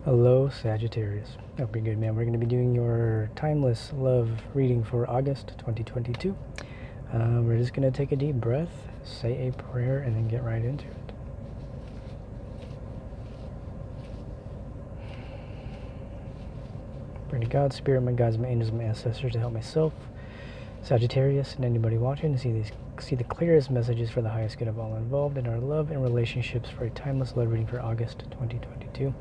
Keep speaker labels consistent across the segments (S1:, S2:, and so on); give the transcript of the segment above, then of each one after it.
S1: Hello, Sagittarius. Hope you're good, man. We're going to be doing your timeless love reading for August 2022. We're just going to take a deep breath, say a prayer, and then get right into it. Pray to God, Spirit, my guides, my angels, my ancestors to help myself, Sagittarius, and anybody watching to see the clearest messages for the highest good of all involved in our love and relationships for a timeless love reading for August 2022. You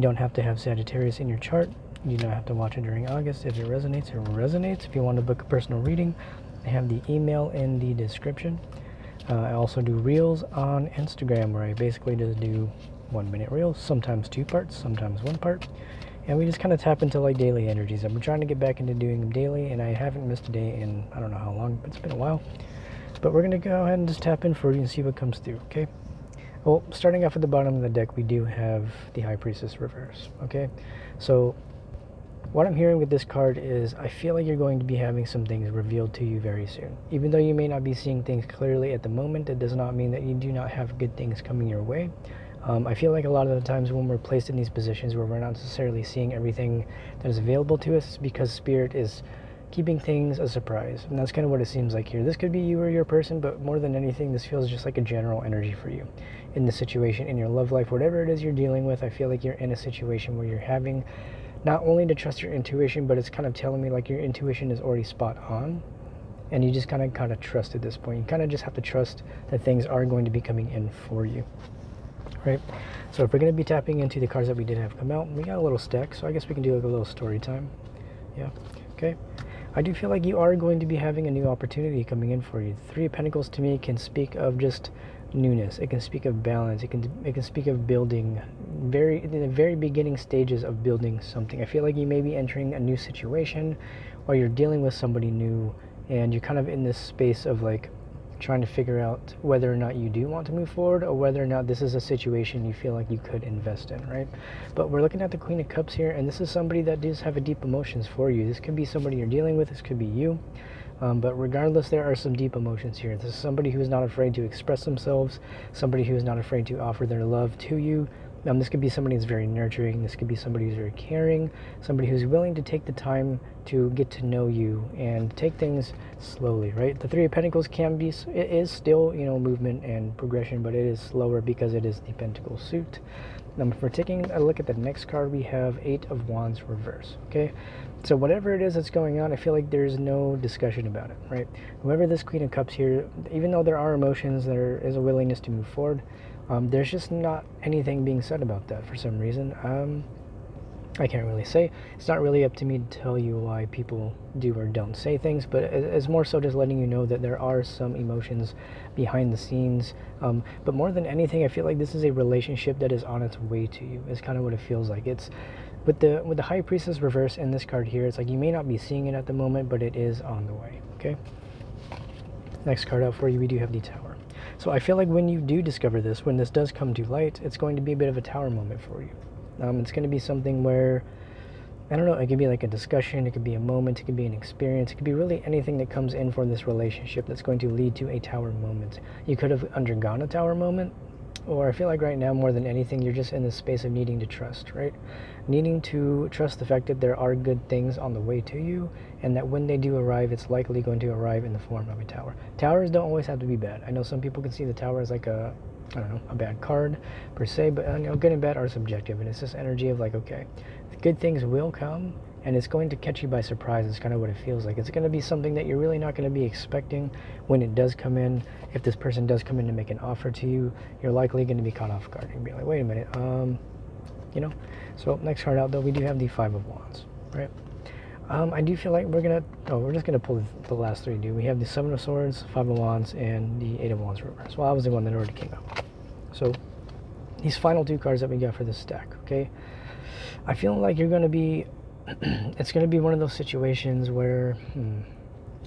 S1: don't have to have Sagittarius in your chart. You don't have to watch it during August. If it resonates, it resonates. If you want to book a personal reading, I have the email in the description. I also do reels on Instagram where I basically just do 1-minute reels, sometimes 2 parts, sometimes 1 part. And we just kind of tap into like daily energies. I've been trying to get back into doing them daily, and I haven't missed a day in I don't know how long, but it's been a while. But we're going to go ahead and just tap in for you and see what comes through, okay? Well, starting off at the bottom of the deck, we do have the High Priestess reverse, okay? So what I'm hearing with this card is I feel like you're going to be having some things revealed to you very soon. Even though you may not be seeing things clearly at the moment, it does not mean that you do not have good things coming your way. I feel like a lot of the times when we're placed in these positions where we're not necessarily seeing everything that is available to us, it's because Spirit is keeping things a surprise. And that's kind of what it seems like here. This could be you or your person, but more than anything, this feels just like a general energy for you in the situation, in your love life, whatever it is you're dealing with. I feel like you're in a situation where you're having not only to trust your intuition, but it's kind of telling me like your intuition is already spot on. And you just kind of trust at this point. You kind of just have to trust that things are going to be coming in for you. Right, so if we're going to be tapping into the cards that we did have come out, we got a little stack, so I guess we can do like a little story time. Yeah, okay. I do feel like you are going to be having a new opportunity coming in for you. The Three of Pentacles to me can speak of just newness. It can speak of balance. It can speak of building, in the very beginning stages of building something. I feel like you may be entering a new situation, or you're dealing with somebody new, and you're kind of in this space of like trying to figure out whether or not you do want to move forward, or whether or not this is a situation you feel like you could invest in, right? But we're looking at the Queen of Cups here, and this is somebody that does have a deep emotions for you. This could be somebody you're dealing with. This could be you. But regardless, there are some deep emotions here. This is somebody who is not afraid to express themselves, somebody who is not afraid to offer their love to you. This could be somebody who's very nurturing. This could be somebody who's very caring, somebody who's willing to take the time to get to know you and take things slowly, right? The Three of Pentacles it is still, movement and progression, but it is slower because it is the Pentacle suit. If we're taking a look at the next card, we have 8 of Wands reverse, okay? So whatever it is that's going on, I feel like there's no discussion about it, right? Whoever this Queen of Cups here, even though there are emotions, there is a willingness to move forward, there's just not anything being said about that for some reason. I can't really say. It's not really up to me to tell you why people do or don't say things, but it's more so just letting you know that there are some emotions behind the scenes. But more than anything, I feel like this is a relationship that is on its way to you. It's kind of what it feels like. It's with the High Priestess reverse in this card here, it's like you may not be seeing it at the moment, but it is on the way, okay? Next card out for you, we do have the Tower. So I feel like when you do discover this, when this does come to light, it's going to be a bit of a Tower moment for you. It's going to be something where, I don't know, it could be like a discussion, it could be a moment, it could be an experience, it could be really anything that comes in for this relationship that's going to lead to a Tower moment. You could have undergone a Tower moment, or I feel like right now more than anything, you're just in this space of needing to trust, right? Needing to trust the fact that there are good things on the way to you, and that when they do arrive, it's likely going to arrive in the form of a Tower. Towers don't always have to be bad. I know some people can see the Tower as like a bad card per se, but good and bad are subjective, and it's this energy of like, okay, good things will come, and it's going to catch you by surprise. It's kind of what it feels like. It's going to be something that you're really not going to be expecting when it does come in. If this person does come in to make an offer to you, you're likely going to be caught off guard. You'll be like, wait a minute, So next card out, though, we do have the 5 of Wands, right? I do feel like we're just gonna pull the last 3, dude. We have the 7 of Swords, 5 of Wands, and the 8 of Wands reverse. Well, that was the one that already came out. So these final 2 cards that we got for this stack, okay? I feel like you're gonna be, it's gonna be one of those situations where,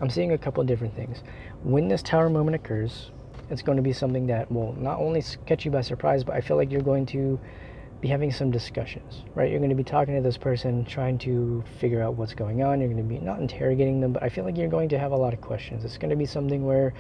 S1: I'm seeing a couple of different things. When this Tower moment occurs, it's going to be something that will not only catch you by surprise, but I feel like you're going to be having some discussions, right? You're going to be talking to this person, trying to figure out what's going on. You're going to be not interrogating them, but I feel like you're going to have a lot of questions. It's going to be something where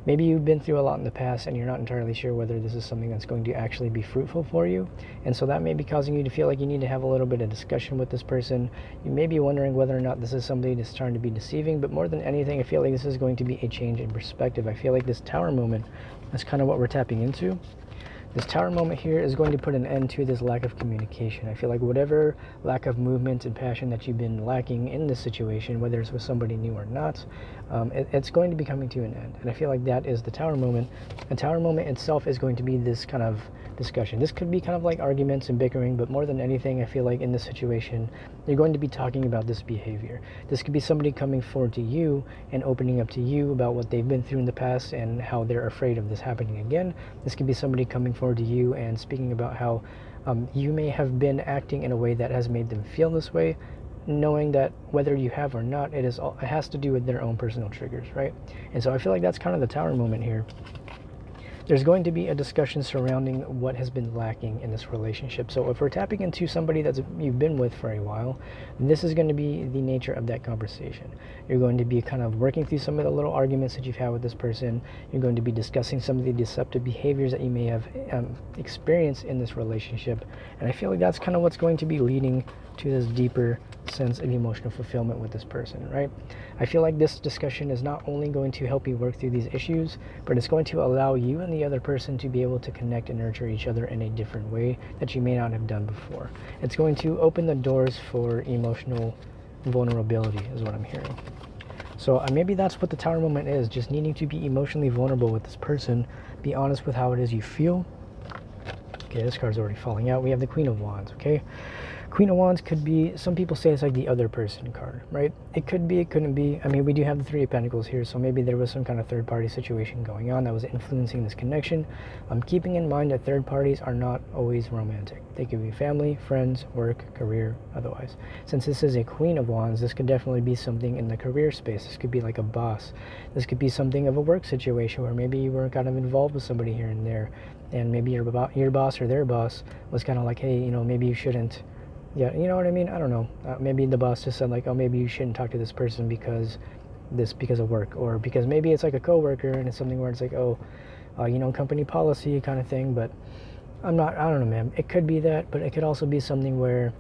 S1: Maybe you've been through a lot in the past and you're not entirely sure whether this is something that's going to actually be fruitful for you. And so that may be causing you to feel like you need to have a little bit of discussion with this person. You may be wondering whether or not this is somebody that's trying to be deceiving, but more than anything, I feel like this is going to be a change in perspective. I feel like this Tower moment is kind of what we're tapping into. This Tower moment here is going to put an end to this lack of communication. I feel like whatever lack of movement and passion that you've been lacking in this situation, whether it's with somebody new or not, it's going to be coming to an end. And I feel like that is the Tower moment. The Tower moment itself is going to be this kind of discussion. This could be kind of like arguments and bickering, but more than anything, I feel like in this situation, you're going to be talking about this behavior. This could be somebody coming forward to you and opening up to you about what they've been through in the past and how they're afraid of this happening again. This could be somebody coming forward to you and speaking about how you may have been acting in a way that has made them feel this way, knowing that whether you have or not, it has to do with their own personal triggers, right? And so I feel like that's kind of the Tower moment here. There's going to be a discussion surrounding what has been lacking in this relationship. So if we're tapping into somebody that you've been with for a while, this is going to be the nature of that conversation. You're going to be kind of working through some of the little arguments that you've had with this person. You're going to be discussing some of the deceptive behaviors that you may have experienced in this relationship. And I feel like that's kind of what's going to be leading to this deeper sense of emotional fulfillment with this person, right? I feel like this discussion is not only going to help you work through these issues, but it's going to allow you and the other person to be able to connect and nurture each other in a different way that you may not have done before. It's going to open the doors for emotional vulnerability, is what I'm hearing. So maybe that's what the Tower moment is, just needing to be emotionally vulnerable with this person, be honest with how it is you feel. Okay, this card's already falling out. We have the Queen of Wands, okay? Queen of Wands could be, some people say it's like the other person card, right? It could be, it couldn't be. I mean, we do have the Three of Pentacles here, so maybe there was some kind of third-party situation going on that was influencing this connection. Keeping in mind that third parties are not always romantic. They could be family, friends, work, career, otherwise. Since this is a Queen of Wands, this could definitely be something in the career space. This could be like a boss. This could be something of a work situation where maybe you were kind of involved with somebody here and there, and maybe your boss or their boss was kind of like, hey, you know, maybe you shouldn't. Yeah, you know what I mean? I don't know. Maybe the boss just said like, oh, maybe you shouldn't talk to this person because of work, or because maybe it's like a coworker and it's something where it's like, oh, you know, company policy kind of thing. But I don't know, man. It could be that, but it could also be something where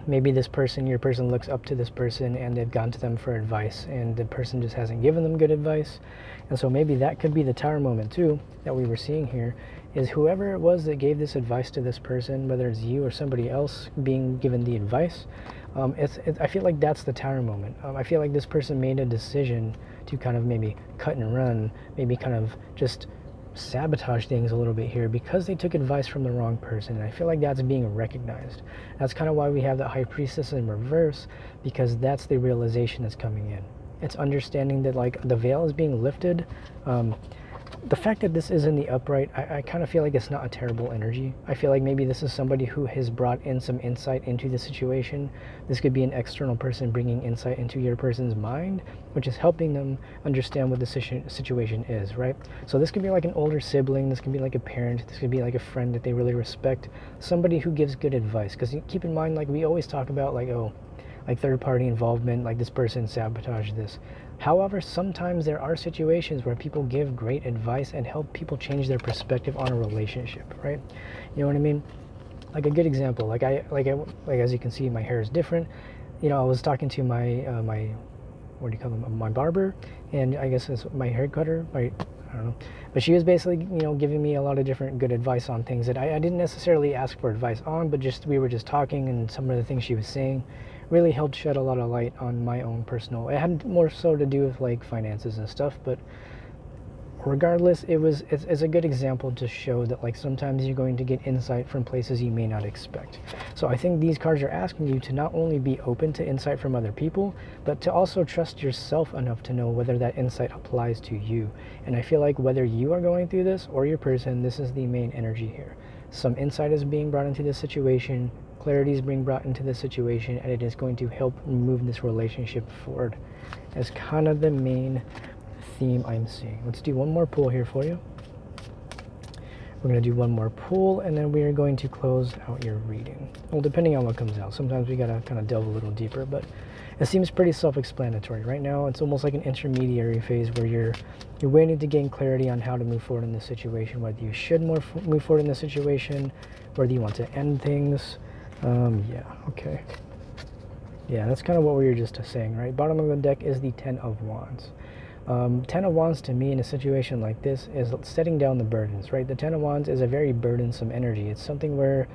S1: maybe your person looks up to this person and they've gone to them for advice and the person just hasn't given them good advice. And so maybe that could be the Tower moment too that we were seeing here, is whoever it was that gave this advice to this person, whether it's you or somebody else being given the advice, I feel like that's the Tower moment. I feel like this person made a decision to kind of maybe cut and run, maybe kind of just sabotage things a little bit here because they took advice from the wrong person. And I feel like that's being recognized. That's kind of why we have the High Priestess in reverse, because that's the realization that's coming in. It's understanding that like the veil is being lifted. The fact that this is in the upright, I kind of feel like it's not a terrible energy. I feel like maybe this is somebody who has brought in some insight into the situation. This could be an external person bringing insight into your person's mind, which is helping them understand what the situation is, right? So this could be like an older sibling, this could be like a parent, this could be like a friend that they really respect, somebody who gives good advice. Because keep in mind, like we always talk about like, oh, like third-party involvement, like this person sabotaged this. However, sometimes there are situations where people give great advice and help people change their perspective on a relationship, right? You know what I mean? Like a good example, like as you can see, my hair is different. You know, I was talking to my what do you call them? My barber, and I guess it's my hair cutter, right? I don't know. But she was basically, you know, giving me a lot of different good advice on things that I didn't necessarily ask for advice on, but we were just talking, and some of the things she was saying really helped shed a lot of light on my own personal. It had more so to do with like finances and stuff, but regardless, it's a good example to show that like sometimes you're going to get insight from places you may not expect. So I think these cards are asking you to not only be open to insight from other people, but to also trust yourself enough to know whether that insight applies to you. And I feel like whether you are going through this or your person, this is the main energy here. Some insight is being brought into this situation, clarity is being brought into this situation, and it is going to help move this relationship forward. As kind of the main theme I'm seeing. Let's do one more pull here for you. We're going to do one more pull, and then we are going to close out your reading. Well, depending on what comes out. Sometimes we got to kind of delve a little deeper, but it seems pretty self-explanatory. Right now, it's almost like an intermediary phase where you're waiting to gain clarity on how to move forward in this situation, whether you should move forward in this situation, whether you want to end things. Yeah, okay. Yeah, that's kind of what we were just saying, right? Bottom of the deck is the Ten of Wands. Ten of Wands to me in a situation like this is setting down the burdens, right? The Ten of Wands is a very burdensome energy. It's something where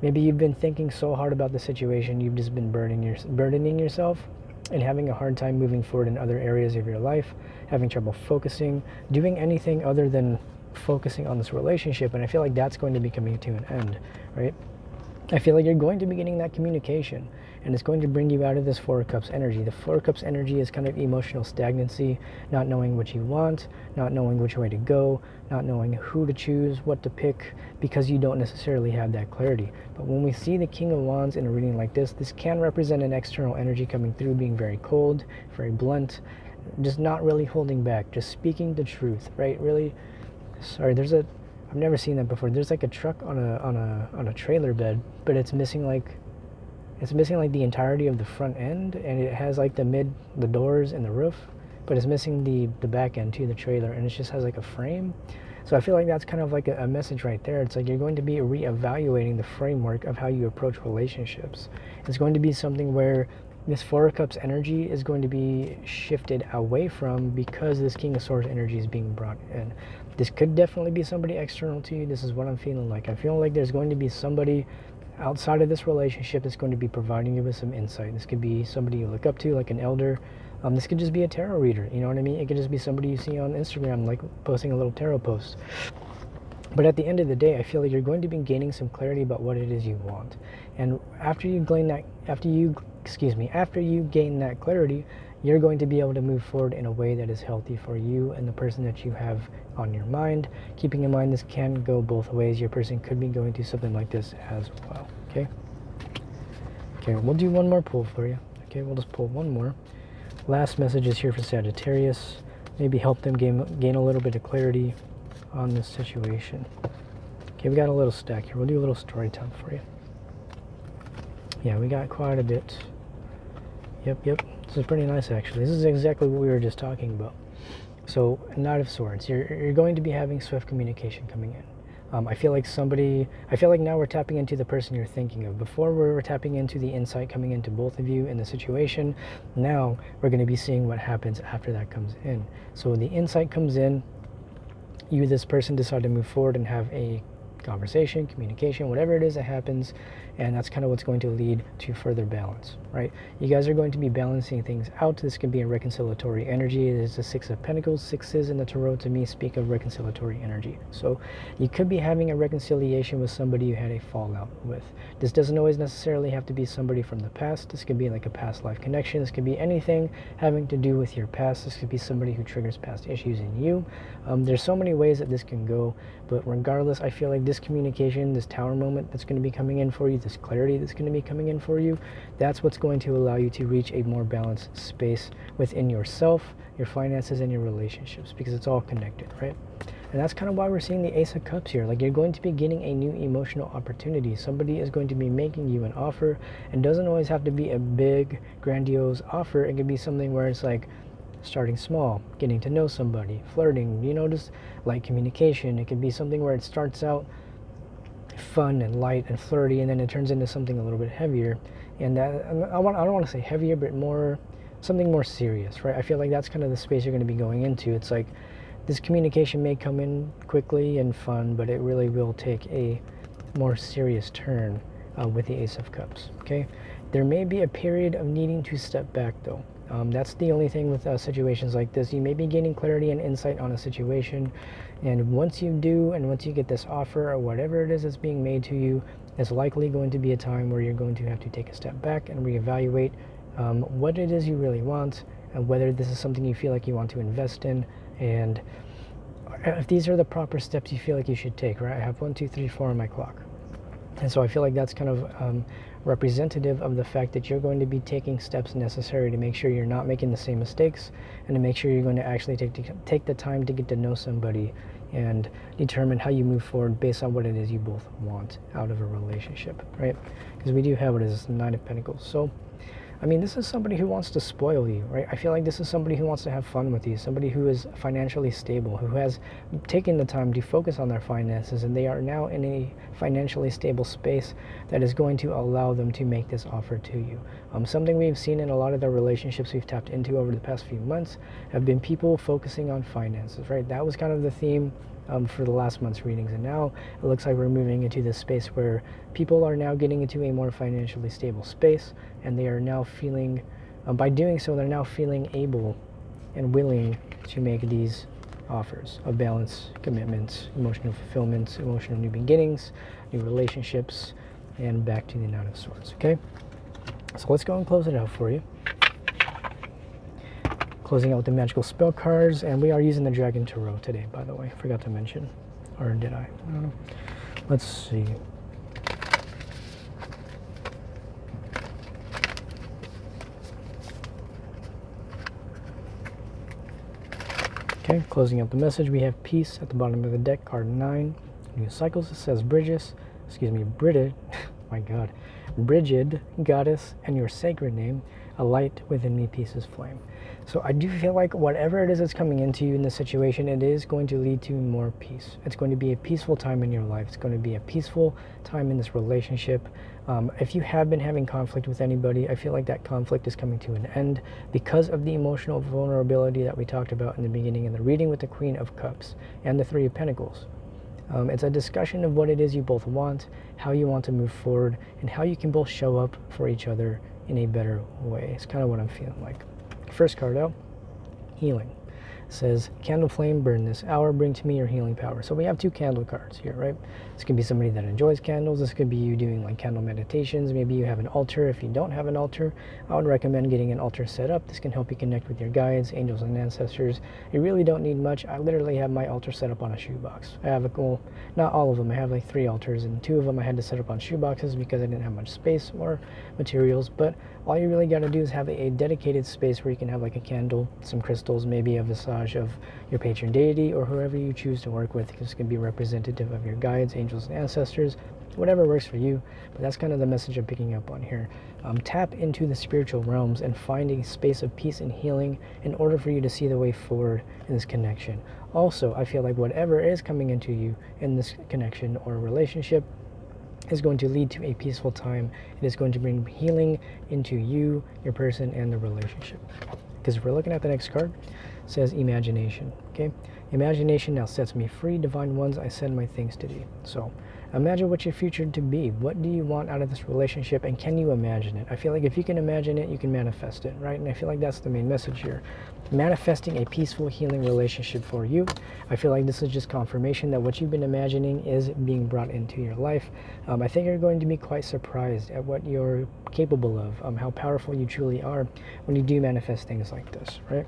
S1: maybe you've been thinking so hard about the situation, you've just been burdening yourself and having a hard time moving forward in other areas of your life, having trouble focusing, doing anything other than focusing on this relationship. And I feel like that's going to be coming to an end, right? I feel like you're going to be getting that communication, and it's going to bring you out of this Four of Cups energy. The Four of Cups energy is kind of emotional stagnancy, not knowing what you want, not knowing which way to go, not knowing who to choose, what to pick, because you don't necessarily have that clarity. But when we see the King of Wands in a reading like this can represent an external energy coming through, being very cold, very blunt, just not really holding back, just speaking the truth, right? Really, sorry, I've never seen that before. There's like a truck on a trailer bed, but it's missing like the entirety of the front end, and it has like the doors and the roof, but it's missing the back end to the trailer, and it just has like a frame. So I feel like that's kind of like a message right there. It's like you're going to be reevaluating the framework of how you approach relationships. It's going to be something where this Four of Cups energy is going to be shifted away from, because this King of Swords energy is being brought in. This could definitely be somebody external to you. This is what I'm feeling like. I feel like there's going to be somebody outside of this relationship that's going to be providing you with some insight. This could be somebody you look up to, like an elder. This could just be a tarot reader, you know what I mean? It could just be somebody you see on Instagram, like posting a little tarot post. But at the end of the day, I feel like you're going to be gaining some clarity about what it is you want. And after you gain that clarity, you're going to be able to move forward in a way that is healthy for you and the person that you have on your mind. Keeping in mind, this can go both ways. Your person could be going through something like this as well, okay? Okay, we'll do one more pull for you. Okay, we'll just pull one more. Last message is here for Sagittarius. Maybe help them gain a little bit of clarity on this situation. Okay, we got a little stack here. We'll do a little story time for you. Yeah, we got quite a bit. Yep. This is pretty nice, actually. This is exactly what we were just talking about. So, Knight of Swords. You're going to be having swift communication coming in. I feel like now we're tapping into the person you're thinking of. Before we were tapping into the insight coming into both of you in the situation. Now we're going to be seeing what happens after that comes in. So when the insight comes in, you, this person, decide to move forward and have a conversation, communication, whatever it is that happens, and that's kind of what's going to lead to further balance, right? You guys are going to be balancing things out. This can be a reconciliatory energy. There's the Six of Pentacles. Sixes in the Tarot to me speak of reconciliatory energy. So you could be having a reconciliation with somebody you had a fallout with. This doesn't always necessarily have to be somebody from the past. This could be like a past life connection. This could be anything having to do with your past. This could be somebody who triggers past issues in you. There's so many ways that this can go, but regardless, I feel like this communication, this Tower moment that's going to be coming in for you, this clarity that's going to be coming in for you, that's what's going to allow you to reach a more balanced space within yourself, your finances, and your relationships, because it's all connected, right? And that's kind of why we're seeing the Ace of Cups here. Like, you're going to be getting a new emotional opportunity. Somebody is going to be making you an offer, and doesn't always have to be a big, grandiose offer. It could be something where it's like starting small, getting to know somebody, flirting, just light communication. It could be something where it starts out fun and light and flirty, and then it turns into something a little bit heavier. And that, I don't want to say heavier, but something more serious, right? I feel like that's kind of the space you're going to be going into. It's like this communication may come in quickly and fun, but it really will take a more serious turn with the Ace of Cups, okay? There may be a period of needing to step back, though. That's the only thing with situations like this. You may be gaining clarity and insight on a situation, and once you do, and once you get this offer or whatever it is that's being made to you, it's likely going to be a time where you're going to have to take a step back and reevaluate what it is you really want, and whether this is something you feel like you want to invest in, and if these are the proper steps you feel like you should take, right? I have 1, 2, 3, 4 on my clock. And so I feel like that's kind of representative of the fact that you're going to be taking steps necessary to make sure you're not making the same mistakes, and to make sure you're going to actually take the time to get to know somebody and determine how you move forward based on what it is you both want out of a relationship, right? Because we do have what is the Nine of Pentacles. So I mean, this is somebody who wants to spoil you, right? I feel like this is somebody who wants to have fun with you, somebody who is financially stable, who has taken the time to focus on their finances, and they are now in a financially stable space that is going to allow them to make this offer to you. Something we've seen in a lot of the relationships we've tapped into over the past few months have been people focusing on finances, right? That was kind of the theme for the last month's readings, and now it looks like we're moving into this space where people are now getting into a more financially stable space, and they are now feeling, by doing so, they're now feeling able and willing to make these offers of balance, commitments, emotional fulfillment, emotional new beginnings, new relationships, and back to the Nine of Swords. Okay, so let's go and close it out for you. Closing out with the magical spell cards, and we are using the Dragon Tarot today, by the way. Forgot to mention, or did I? I don't know. Let's see. Okay, closing out the message, we have Peace at the bottom of the deck, card 9. New cycles, it says Bridget, my God, Brigid, goddess, and your sacred name, a light within me, peace is flame. So I do feel like whatever it is that's coming into you in this situation, it is going to lead to more peace. It's going to be a peaceful time in your life. It's going to be a peaceful time in this relationship. If you have been having conflict with anybody, I feel like that conflict is coming to an end because of the emotional vulnerability that we talked about in the beginning in the reading with the Queen of Cups and the Three of Pentacles. It's a discussion of what it is you both want, how you want to move forward, and how you can both show up for each other in a better way. It's kind of what I'm feeling like. First card out, healing. It says, candle flame, burn this hour, bring to me your healing power. So we have two candle cards here, right? This could be somebody that enjoys candles. This could be you doing like candle meditations. Maybe you have an altar. If you don't have an altar, I would recommend getting an altar set up. This can help you connect with your guides, angels, and ancestors. You really don't need much. I literally have my altar set up on a shoebox. I have well, not all of them. I have like 3 altars, and 2 of them I had to set up on shoeboxes because I didn't have much space or materials. But all you really got to do is have a dedicated space where you can have like a candle, some crystals, maybe a visage of your patron deity or whoever you choose to work with. This can be representative of your guides, angels, and ancestors, whatever works for you. But that's kind of the message I'm picking up on here. Tap into the spiritual realms and find a space of peace and healing in order for you to see the way forward in this connection. Also, I feel like whatever is coming into you in this connection or relationship is going to lead to a peaceful time. It is going to bring healing into you, your person, and the relationship. Because if we're looking at the next card, it says imagination. Okay, imagination now sets me free. Divine ones, I send my things to thee. So imagine what your future to be. What do you want out of this relationship, and can you imagine it? I feel like if you can imagine it, you can manifest it, right? And I feel like that's the main message here. Manifesting a peaceful, healing relationship for you. I feel like this is just confirmation that what you've been imagining is being brought into your life. I think you're going to be quite surprised at what you're capable of, how powerful you truly are when you do manifest things like this, right?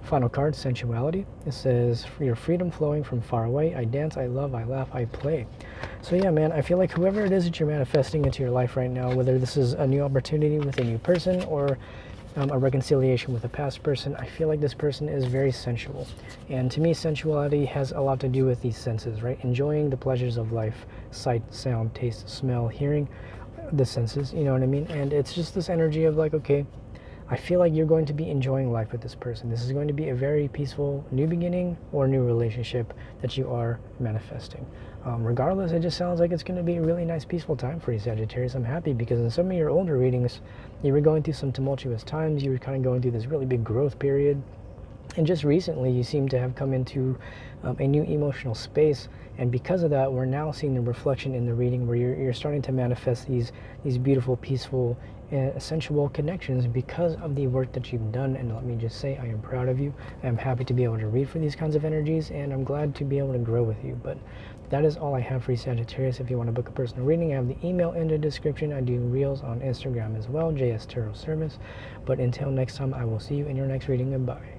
S1: Final card, sensuality. It says, for your freedom flowing from far away, I dance, I love, I laugh, I play. So yeah, man, I feel like whoever it is that you're manifesting into your life right now, whether this is a new opportunity with a new person or a reconciliation with a past person, I feel like this person is very sensual. And to me, sensuality has a lot to do with these senses, right? Enjoying the pleasures of life, sight, sound, taste, smell, hearing, the senses, you know what I mean? And it's just this energy of like, okay, I feel like you're going to be enjoying life with this person. This is going to be a very peaceful new beginning or new relationship that you are manifesting. Regardless, it just sounds like it's going to be a really nice, peaceful time for you, Sagittarius. I'm happy because in some of your older readings, you were going through some tumultuous times. You were kind of going through this really big growth period. And just recently, you seem to have come into a new emotional space. And because of that, we're now seeing the reflection in the reading where you're starting to manifest these beautiful, peaceful, sensual connections because of the work that you've done. And let me just say, I am proud of you. I'm happy to be able to read for these kinds of energies, and I'm glad to be able to grow with you. But that is all I have for you, Sagittarius. If you want to book a personal reading, I have the email in the description. I do reels on Instagram as well, JStarotservice. But until next time, I will see you in your next reading. Goodbye.